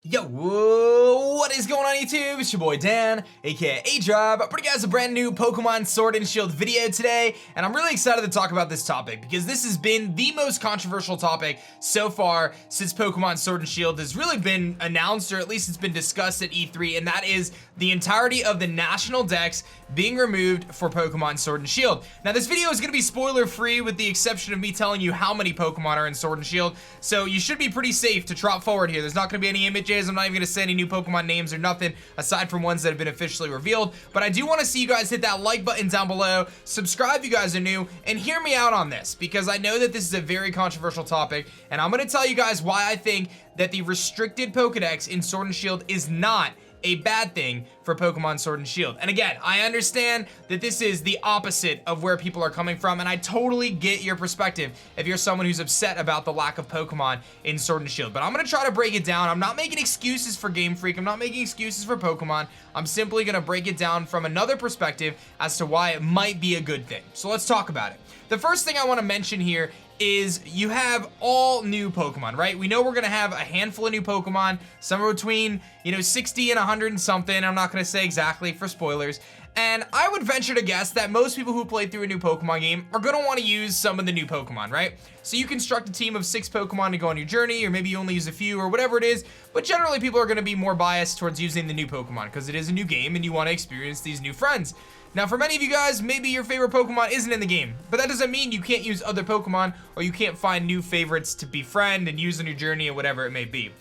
Yo, what is going on YouTube? It's your boy Dan, aka aDrive. I bring you guys a brand new Pokemon Sword and Shield video today, and I'm really excited to talk about this topic because this has been the most controversial topic so far since Pokemon Sword and Shield has really been announced, or at least it's been discussed at E3, and that is the entirety of the National Dex being removed for Pokemon Sword and Shield. Now, this video is going to be spoiler free with the exception of me telling you how many Pokemon are in Sword and Shield, so you should be pretty safe to trot forward here. There's not going to be any images. I'm not even going to say any new Pokemon names or nothing aside from ones that have been officially revealed, but I do want to see you guys hit that like button down below, subscribe if you guys are new, and hear me out on this because I know that this is a very controversial topic, and I'm going to tell you guys why I think that the restricted Pokedex in Sword and Shield is not a bad thing for Pokemon Sword and Shield. And again, I understand that this is the opposite of where people are coming from, and I totally get your perspective if you're someone who's upset about the lack of Pokemon in Sword and Shield. But I'm gonna try to break it down. I'm not making excuses for Gamefreak. I'm not making excuses for Pokemon. I'm simply gonna break it down from another perspective as to why it might be a good thing. So let's talk about it. The first thing I want to mention here is you have all new Pokemon, right? We know we're gonna have a handful of new Pokemon, somewhere between, 60 and 100 and something. I'm not gonna say exactly for spoilers. And I would venture to guess that most people who play through a new Pokemon game are gonna wanna use some of the new Pokemon, right? So you construct a team of 6 Pokemon to go on your journey, or maybe you only use a few, or whatever it is, but generally people are gonna be more biased towards using the new Pokemon because it is a new game and you wanna experience these new friends. Now, for many of you guys, maybe your favorite Pokemon isn't in the game, but that doesn't mean you can't use other Pokemon or you can't find new favorites to befriend and use on your journey or whatever it may be.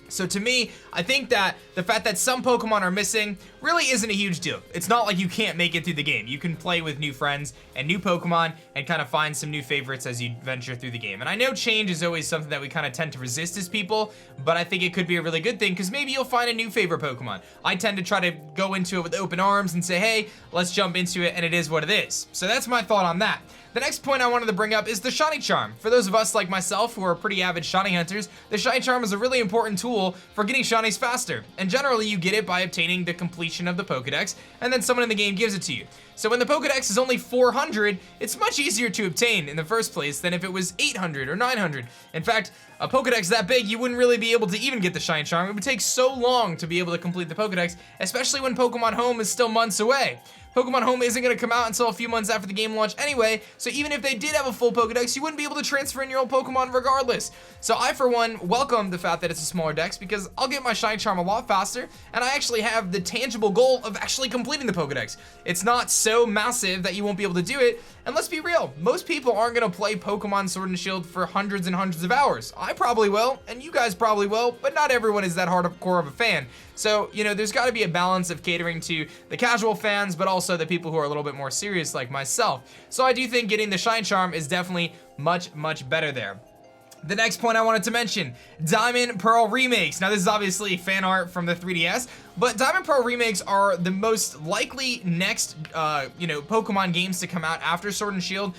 So to me, I think that the fact that some Pokemon are missing really isn't a huge deal. It's not like you can't make it through the game. You can play with new friends and new Pokemon and kind of find some new favorites as you venture through the game. And I know change is always something that we kind of tend to resist as people, but I think it could be a really good thing because maybe you'll find a new favorite Pokemon. I tend to try to go into it with open arms and say, hey, let's jump into it, and it is what it is. So that's my thought on that. The next point I wanted to bring up is the Shiny Charm. For those of us like myself who are pretty avid Shiny hunters, the Shiny Charm is a really important tool for getting Shinies faster. And generally you get it by obtaining the completion of the Pokedex, and then someone in the game gives it to you. So when the Pokedex is only 400, it's much easier to obtain in the first place than if it was 800 or 900. In fact, a Pokedex that big, you wouldn't really be able to even get the Shiny Charm. It would take so long to be able to complete the Pokedex, especially when Pokemon Home is still months away. Pokemon Home isn't going to come out until a few months after the game launch anyway, so even if they did have a full Pokedex, you wouldn't be able to transfer in your old Pokemon regardless. So I, for one, welcome the fact that it's a smaller dex because I'll get my Shiny Charm a lot faster, and I actually have the tangible goal of actually completing the Pokedex. It's not so massive that you won't be able to do it, and let's be real, most people aren't going to play Pokemon Sword and Shield for hundreds and hundreds of hours. I probably will, and you guys probably will, but not everyone is that hardcore of a fan. So, there's got to be a balance of catering to the casual fans, but also the people who are a little bit more serious like myself. So I do think getting the Shine Charm is definitely much, much better there. The next point I wanted to mention, Diamond Pearl Remakes. Now this is obviously fan art from the 3DS, but Diamond Pearl Remakes are the most likely next, Pokemon games to come out after Sword and Shield.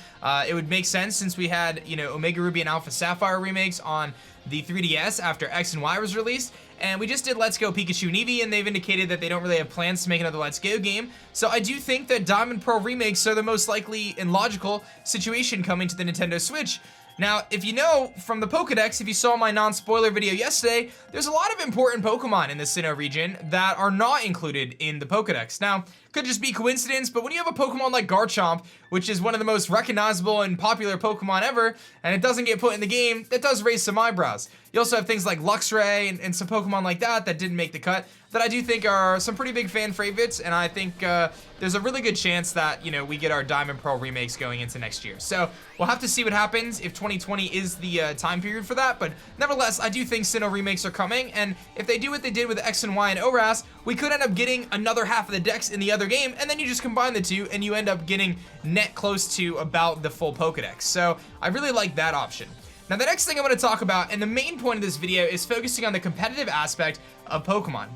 It would make sense since we had, Omega Ruby and Alpha Sapphire remakes on the 3DS after X and Y was released, and we just did Let's Go Pikachu and Eevee, and they've indicated that they don't really have plans to make another Let's Go game. So I do think that Diamond Pearl Remakes are the most likely and logical situation coming to the Nintendo Switch. Now, if you know from the Pokedex, if you saw my non-spoiler video yesterday, there's a lot of important Pokemon in the Sinnoh region that are not included in the Pokedex. Now, could just be coincidence, but when you have a Pokemon like Garchomp, which is one of the most recognizable and popular Pokemon ever, and it doesn't get put in the game, that does raise some eyebrows. You also have things like Luxray and some Pokemon like that didn't make the cut that I do think are some pretty big fan favorites, and I think there's a really good chance that, we get our Diamond Pearl remakes going into next year. So we'll have to see what happens if 2020 is the time period for that, but nevertheless, I do think Sinnoh remakes are coming, and if they do what they did with X and Y and ORAS, we could end up getting another half of the dex in the other game, and then you just combine the two, and you end up getting net close to about the full Pokedex. So I really like that option. Now the next thing I'm going to talk about, and the main point of this video, is focusing on the competitive aspect of Pokemon.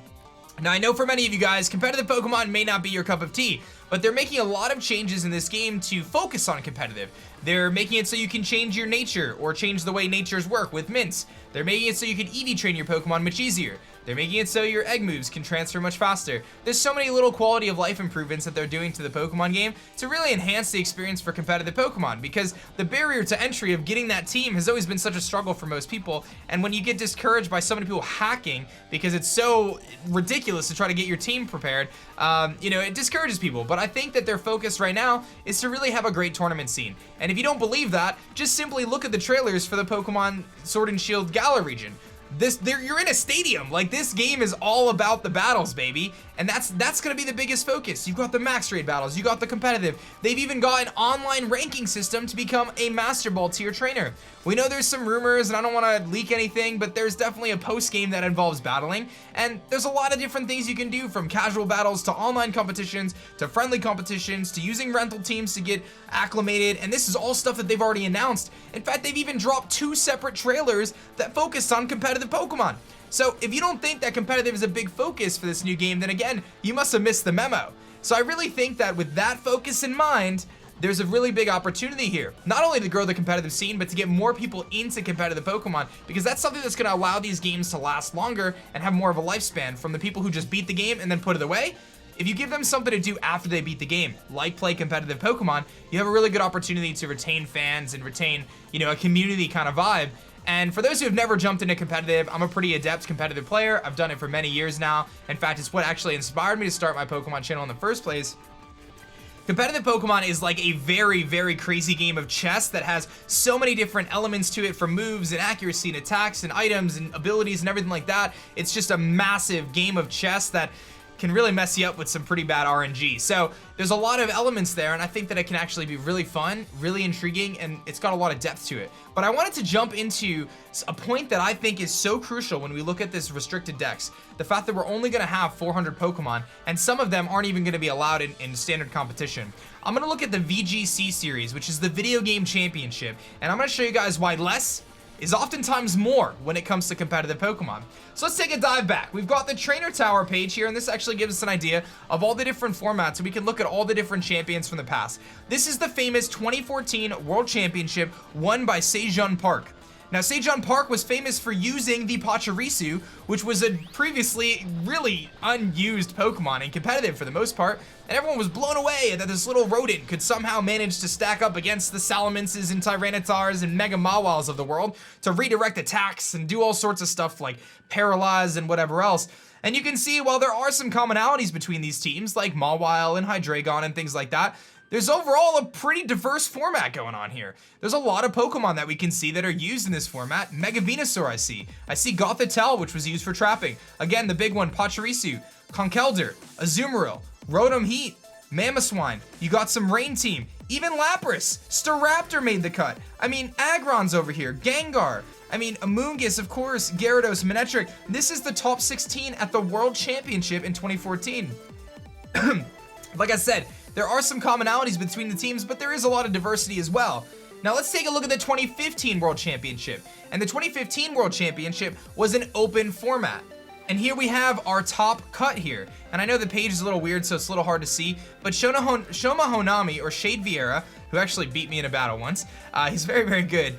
Now I know for many of you guys, competitive Pokemon may not be your cup of tea, but they're making a lot of changes in this game to focus on competitive. They're making it so you can change your nature or change the way natures work with mints. They're making it so you can EV train your Pokemon much easier. They're making it so your egg moves can transfer much faster. There's so many little quality of life improvements that they're doing to the Pokemon game to really enhance the experience for competitive Pokemon, because the barrier to entry of getting that team has always been such a struggle for most people, and when you get discouraged by so many people hacking because it's so ridiculous to try to get your team prepared, you know, it discourages people. But I think that their focus right now is to really have a great tournament scene. And if you don't believe that, just simply look at the trailers for the Pokemon Sword and Shield Galar region. You're in a stadium. Like, this game is all about the battles, baby, and that's gonna be the biggest focus. You've got the max raid battles, you got the competitive. They've even got an online ranking system to become a Master Ball tier trainer. We know there's some rumors, and I don't want to leak anything, but there's definitely a post game that involves battling, and there's a lot of different things you can do, from casual battles to online competitions to friendly competitions to using rental teams to get acclimated, and this is all stuff that they've already announced. In fact, they've even dropped 2 separate trailers that focus on competitive Pokemon. So if you don't think that competitive is a big focus for this new game, then again, you must have missed the memo. So I really think that with that focus in mind, there's a really big opportunity here, not only to grow the competitive scene, but to get more people into competitive Pokemon, because that's something that's going to allow these games to last longer and have more of a lifespan from the people who just beat the game and then put it away. If you give them something to do after they beat the game, like play competitive Pokemon, you have a really good opportunity to retain fans and retain, you know, a community kind of vibe. And for those who have never jumped into competitive, I'm a pretty adept competitive player. I've done it for many years now. In fact, it's what actually inspired me to start my Pokemon channel in the first place. Competitive Pokemon is like a very, very crazy game of chess that has so many different elements to it, from moves and accuracy and attacks and items and abilities and everything like that. It's just a massive game of chess that can really mess you up with some pretty bad RNG. So there's a lot of elements there, and I think that it can actually be really fun, really intriguing, and it's got a lot of depth to it. But I wanted to jump into a point that I think is so crucial when we look at this restricted dex. The fact that we're only gonna have 400 Pokemon, and some of them aren't even gonna be allowed in standard competition. I'm gonna look at the VGC series, which is the Video Game Championship, and I'm gonna show you guys why less is oftentimes more when it comes to competitive Pokemon. So let's take a dive back. We've got the Trainer Tower page here, and this actually gives us an idea of all the different formats, so we can look at all the different champions from the past. This is the famous 2014 World Championship won by Sejun Park. Now, Sejun Park was famous for using the Pachirisu, which was a previously really unused Pokemon in competitive for the most part, and everyone was blown away that this little rodent could somehow manage to stack up against the Salamances and Tyrannitars and Mega Mawils of the world to redirect attacks and do all sorts of stuff like paralyze and whatever else. And you can see, while there are some commonalities between these teams, like Mawile and Hydreigon and things like that, there's overall a pretty diverse format going on here. There's a lot of Pokemon that we can see that are used in this format. Mega Venusaur I see Gothitelle, which was used for trapping. Again, the big one, Pachirisu, Conkeldurr, Azumarill, Rotom Heat, Mamoswine. You got some Rain Team, even Lapras. Staraptor made the cut. I mean, Agron's over here, Gengar. I mean, Amoonguss, of course, Gyarados, Manectric. This is the top 16 at the World Championship in 2014. Like I said, there are some commonalities between the teams, but there is a lot of diversity as well. Now let's take a look at the 2015 World Championship. And the 2015 World Championship was an open format. And here we have our top cut here. And I know the page is a little weird, so it's a little hard to see, but Shoma Honami, or Shade Vieira, who actually beat me in a battle once, he's very, very good,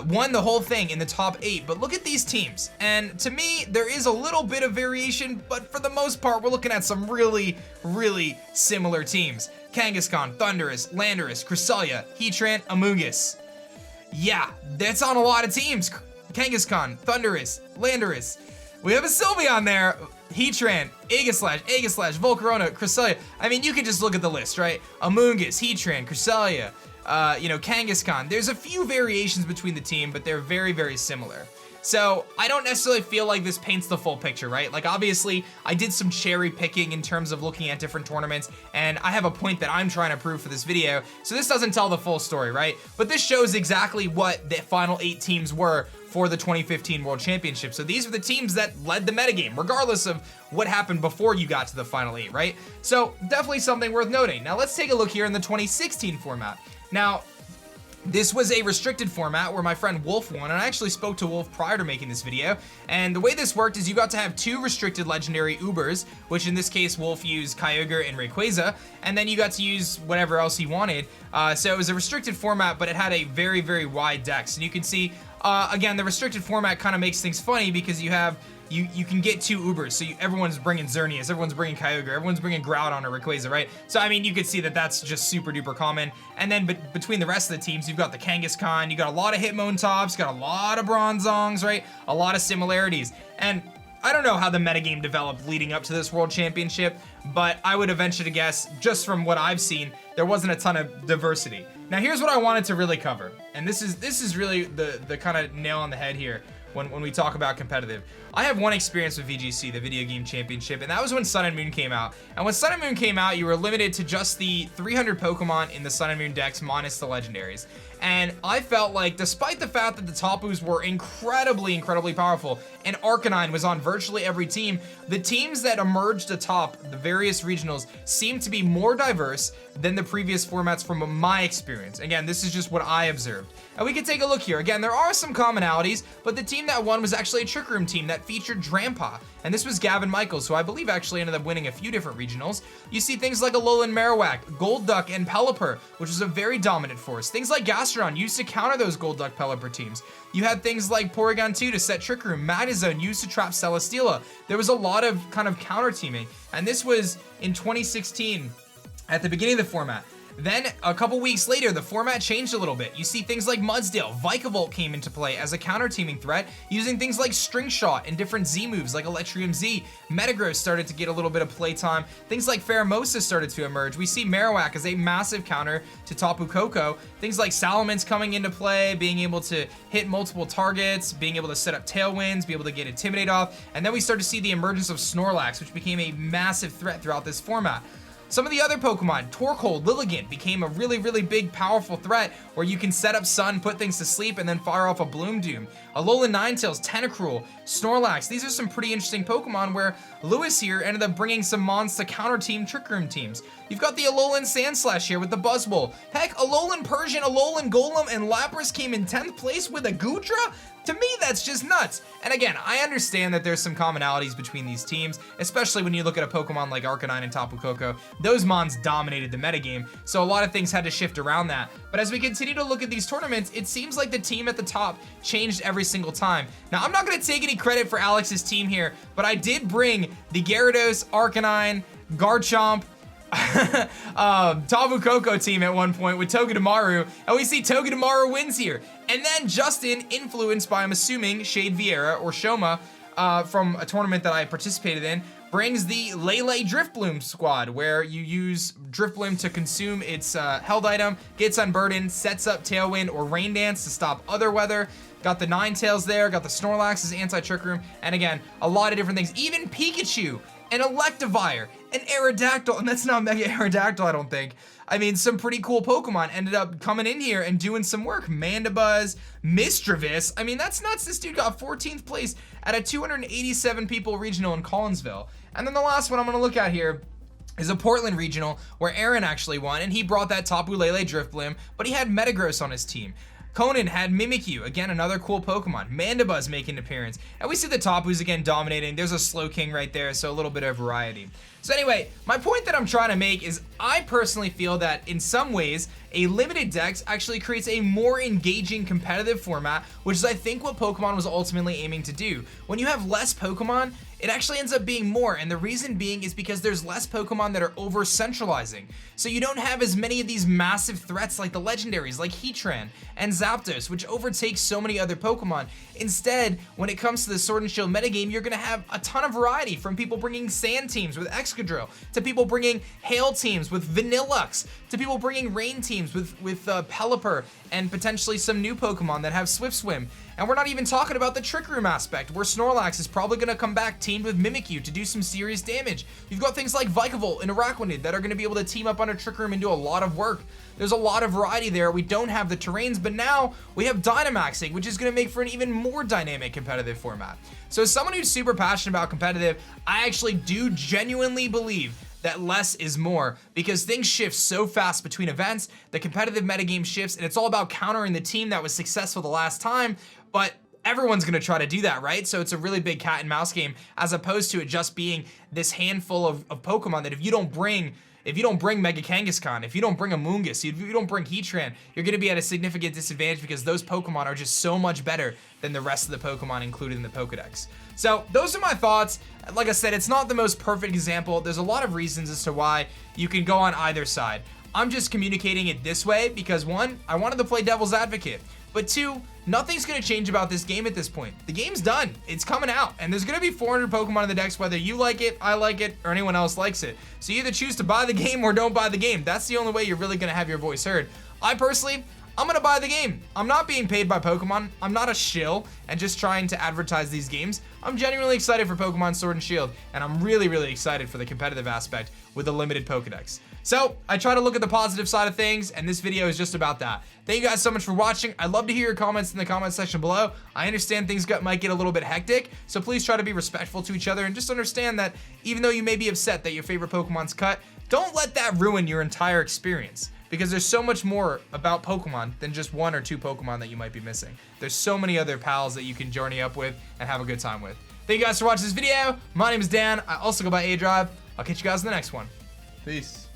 won the whole thing in the top 8. But look at these teams, and to me, there is a little bit of variation, but for the most part, we're looking at some really, really similar teams. Kangaskhan, Thundurus, Landorus, Cresselia, Heatran, Amoonguss. Yeah, that's on a lot of teams. Kangaskhan, Thundurus, Landorus. We have a Sylveon there, Heatran, Aegislash, Volcarona, Cresselia. I mean, you can just look at the list, right? Amoonguss, Heatran, Cresselia, you know, Kangaskhan. There's a few variations between the team, but they're very, very similar. So I don't necessarily feel like this paints the full picture, right? Like, obviously, I did some cherry picking in terms of looking at different tournaments, and I have a point that I'm trying to prove for this video, so this doesn't tell the full story, right? But this shows exactly what the final 8 teams were for the 2015 World Championship. So these are the teams that led the metagame, regardless of what happened before you got to the final 8, right? So definitely something worth noting. Now let's take a look here in the 2016 format. Now, this was a restricted format where my friend Wolf won, and I actually spoke to Wolf prior to making this video. And the way this worked is you got to have 2 restricted legendary Ubers, which in this case Wolf used Kyogre and Rayquaza, and then you got to use whatever else he wanted. So it was a restricted format, but it had a very, very wide dex. And you can see, again, the restricted format kind of makes things funny because you have you can get 2 Ubers, so everyone's bringing Xerneas, everyone's bringing Kyogre, everyone's bringing Groudon or Rayquaza, right? So I mean, you could see that that's just super duper common. And then between the rest of the teams, you've got the Kangaskhan, you got a lot of Hitmontops, got a lot of Bronzongs, right? A lot of similarities. And I don't know how the metagame developed leading up to this World Championship, but I would venture to guess, just from what I've seen, there wasn't a ton of diversity. Now here's what I wanted to really cover, and this is really the kind of nail on the head here when we talk about competitive. I have one experience with VGC, the Video Game Championship, and that was when Sun and Moon came out. And when Sun and Moon came out, you were limited to just the 300 Pokemon in the Sun and Moon decks minus the legendaries. And I felt like, despite the fact that the Tapus were incredibly powerful, and Arcanine was on virtually every team, the teams that emerged atop the various regionals seemed to be more diverse than the previous formats from my experience. Again, this is just what I observed. And we can take a look here. Again, there are some commonalities, but the team that won was actually a Trick Room team that featured Drampa, and this was Gavin Michaels, who I believe actually ended up winning a few different regionals. You see things like Alolan Marowak, Golduck, and Pelipper, which was a very dominant force. Things like Gastrodon used to counter those Golduck Pelipper teams. You had things like Porygon 2 to set Trick Room, Magnezone used to trap Celesteela. There was a lot of kind of counter teaming, and this was in 2016 at the beginning of the format. Then, a couple weeks later, the format changed a little bit. You see things like Mudsdale, Vikavolt came into play as a counter-teaming threat, using things like String Shot and different Z moves like Electrium Z. Metagross started to get a little bit of playtime. Things like Pheromosa started to emerge. We see Marowak as a massive counter to Tapu Koko. Things like Salamence coming into play, being able to hit multiple targets, being able to set up Tailwinds, be able to get Intimidate off. And then we start to see the emergence of Snorlax, which became a massive threat throughout this format. Some of the other Pokemon, Torkoal, Lilligant, became a really big, powerful threat where you can set up Sun, put things to sleep, and then fire off a Bloom Doom. Alolan Ninetales, Tentacruel, Snorlax, these are some pretty interesting Pokemon where Lewis here ended up bringing some mons to counter-team Trick Room teams. You've got the Alolan Sandslash here with the Buzzwole. Heck, Alolan Persian, Alolan Golem, and Lapras came in 10th place with a Goodra? To me, that's just nuts. And again, I understand that there's some commonalities between these teams, especially when you look at a Pokemon like Arcanine and Tapu Koko. Those mons dominated the metagame, so a lot of things had to shift around that. But as we continue to look at these tournaments, it seems like the team at the top changed every single time. Now, I'm not gonna take any credit for Alex's team here, but I did bring the Gyarados, Arcanine, Garchomp, Tapu Koko team at one point with Togedemaru, and we see Togedemaru wins here. And then Justin, influenced by, I'm assuming, Shade Vieira or Shoma from a tournament that I participated in, brings the Lele Driftbloom squad, where you use Driftbloom to consume its held item, gets unburdened, sets up Tailwind or Rain Dance to stop other weather. Got the Ninetales there, got the Snorlax as anti-Trick Room, and again, a lot of different things. Even Pikachu, an Electivire, an Aerodactyl, and that's not Mega Aerodactyl, I don't think. I mean, some pretty cool Pokemon ended up coming in here and doing some work. Mandibuzz, Misdreavus, I mean, that's nuts. This dude got 14th place at a 287 people regional in Collinsville. And then the last one I'm gonna look at here is a Portland regional where Aaron actually won, and he brought that Tapu Lele Driftbloom, but he had Metagross on his team. Conan had Mimikyu, again, another cool Pokemon. Mandibuzz making an appearance. And we see the Tapus again dominating. There's a Slowking right there, so a little bit of variety. So anyway, my point that I'm trying to make is I personally feel that in some ways, a limited dex actually creates a more engaging competitive format, which is I think what Pokemon was ultimately aiming to do. When you have less Pokemon, it actually ends up being more, and the reason being is because there's less Pokemon that are over-centralizing. So you don't have as many of these massive threats like the legendaries, like Heatran and Zapdos, which overtake so many other Pokemon. Instead, when it comes to the Sword and Shield metagame, you're gonna have a ton of variety, from people bringing Sand teams with Excadrill, to people bringing Hail teams with Vanillux, to people bringing Rain teams with Pelipper, and potentially some new Pokemon that have Swift Swim. And we're not even talking about the Trick Room aspect, where Snorlax is probably going to come back teamed with Mimikyu to do some serious damage. You've got things like Vikavolt and Araquanid that are going to be able to team up on a Trick Room and do a lot of work. There's a lot of variety there. We don't have the terrains, but now we have Dynamaxing, which is going to make for an even more dynamic competitive format. So as someone who's super passionate about competitive, I actually do genuinely believe that less is more, because things shift so fast between events, the competitive metagame shifts, and it's all about countering the team that was successful the last time, but everyone's gonna try to do that, right? So it's a really big cat and mouse game, as opposed to it just being this handful of Pokemon that if you don't bring if you don't bring Mega Kangaskhan, if you don't bring Amoonguss, if you don't bring Heatran, you're gonna be at a significant disadvantage because those Pokemon are just so much better than the rest of the Pokemon included in the Pokedex. So those are my thoughts. Like I said, it's not the most perfect example. There's a lot of reasons as to why you can go on either side. I'm just communicating it this way because one, I wanted to play devil's advocate, but two, nothing's gonna change about this game at this point. The game's done, it's coming out, and there's gonna be 400 Pokemon in the Dex whether you like it, I like it, or anyone else likes it. So you either choose to buy the game or don't buy the game. That's the only way you're really gonna have your voice heard. I personally, I'm gonna buy the game. I'm not being paid by Pokemon. I'm not a shill and just trying to advertise these games. I'm genuinely excited for Pokemon Sword and Shield, and I'm really, really excited for the competitive aspect with the limited Pokedex. So I try to look at the positive side of things, and this video is just about that. Thank you guys so much for watching. I'd love to hear your comments in the comment section below. I understand things might get a little bit hectic, so please try to be respectful to each other and just understand that even though you may be upset that your favorite Pokemon's cut, don't let that ruin your entire experience. Because there's so much more about Pokemon than just 1 or 2 Pokemon that you might be missing. There's so many other pals that you can journey up with and have a good time with. Thank you guys for watching this video. My name is Dan. I also go by aDrive. I'll catch you guys in the next one. Peace.